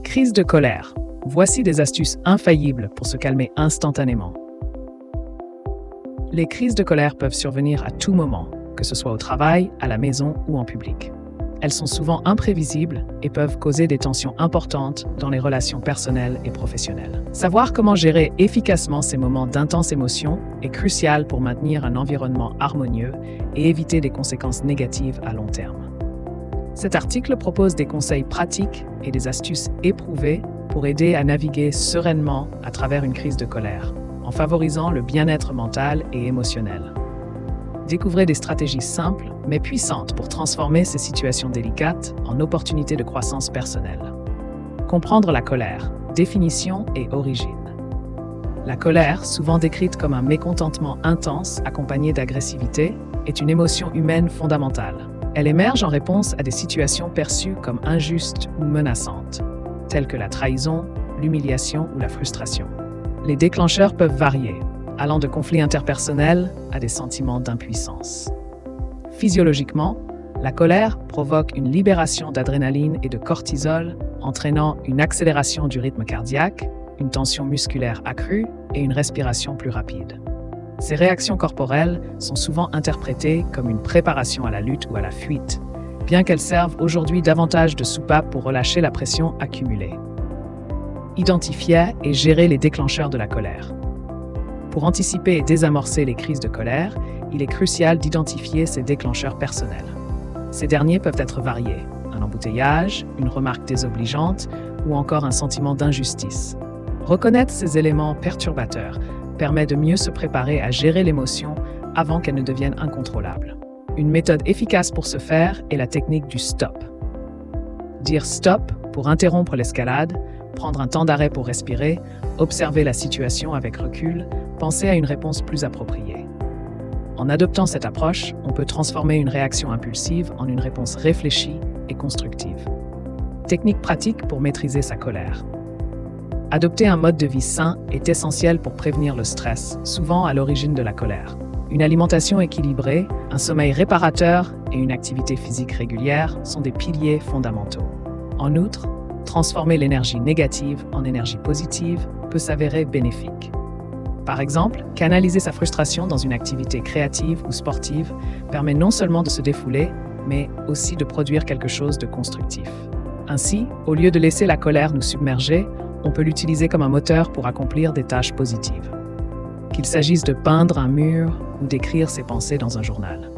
Crise de colère. Voici des astuces infaillibles pour se calmer instantanément. Les crises de colère peuvent survenir à tout moment, que ce soit au travail, à la maison ou en public. Elles sont souvent imprévisibles et peuvent causer des tensions importantes dans les relations personnelles et professionnelles. Savoir comment gérer efficacement ces moments d'intense émotion est crucial pour maintenir un environnement harmonieux et éviter des conséquences négatives à long terme. Cet article propose des conseils pratiques et des astuces éprouvées pour aider à naviguer sereinement à travers une crise de colère, en favorisant le bien-être mental et émotionnel. Découvrez des stratégies simples mais puissantes pour transformer ces situations délicates en opportunités de croissance personnelle. Comprendre la colère, définition et origine. La colère, souvent décrite comme un mécontentement intense accompagné d'agressivité, est une émotion humaine fondamentale. Elle émerge en réponse à des situations perçues comme injustes ou menaçantes, telles que la trahison, l'humiliation ou la frustration. Les déclencheurs peuvent varier, allant de conflits interpersonnels à des sentiments d'impuissance. Physiologiquement, la colère provoque une libération d'adrénaline et de cortisol, entraînant une accélération du rythme cardiaque, une tension musculaire accrue et une respiration plus rapide. Ces réactions corporelles sont souvent interprétées comme une préparation à la lutte ou à la fuite, bien qu'elles servent aujourd'hui davantage de soupape pour relâcher la pression accumulée. Identifier et gérer les déclencheurs de la colère. Pour anticiper et désamorcer les crises de colère, il est crucial d'identifier ces déclencheurs personnels. Ces derniers peuvent être variés: un embouteillage, une remarque désobligeante ou encore un sentiment d'injustice. Reconnaître ces éléments perturbateurs permet de mieux se préparer à gérer l'émotion avant qu'elle ne devienne incontrôlable. Une méthode efficace pour ce faire est la technique du stop. Dire stop pour interrompre l'escalade, prendre un temps d'arrêt pour respirer, observer la situation avec recul, penser à une réponse plus appropriée. En adoptant cette approche, on peut transformer une réaction impulsive en une réponse réfléchie et constructive. Technique pratique pour maîtriser sa colère. Adopter un mode de vie sain est essentiel pour prévenir le stress, souvent à l'origine de la colère. Une alimentation équilibrée, un sommeil réparateur et une activité physique régulière sont des piliers fondamentaux. En outre, transformer l'énergie négative en énergie positive peut s'avérer bénéfique. Par exemple, canaliser sa frustration dans une activité créative ou sportive permet non seulement de se défouler, mais aussi de produire quelque chose de constructif. Ainsi, au lieu de laisser la colère nous submerger, on peut l'utiliser comme un moteur pour accomplir des tâches positives. Qu'il s'agisse de peindre un mur ou d'écrire ses pensées dans un journal.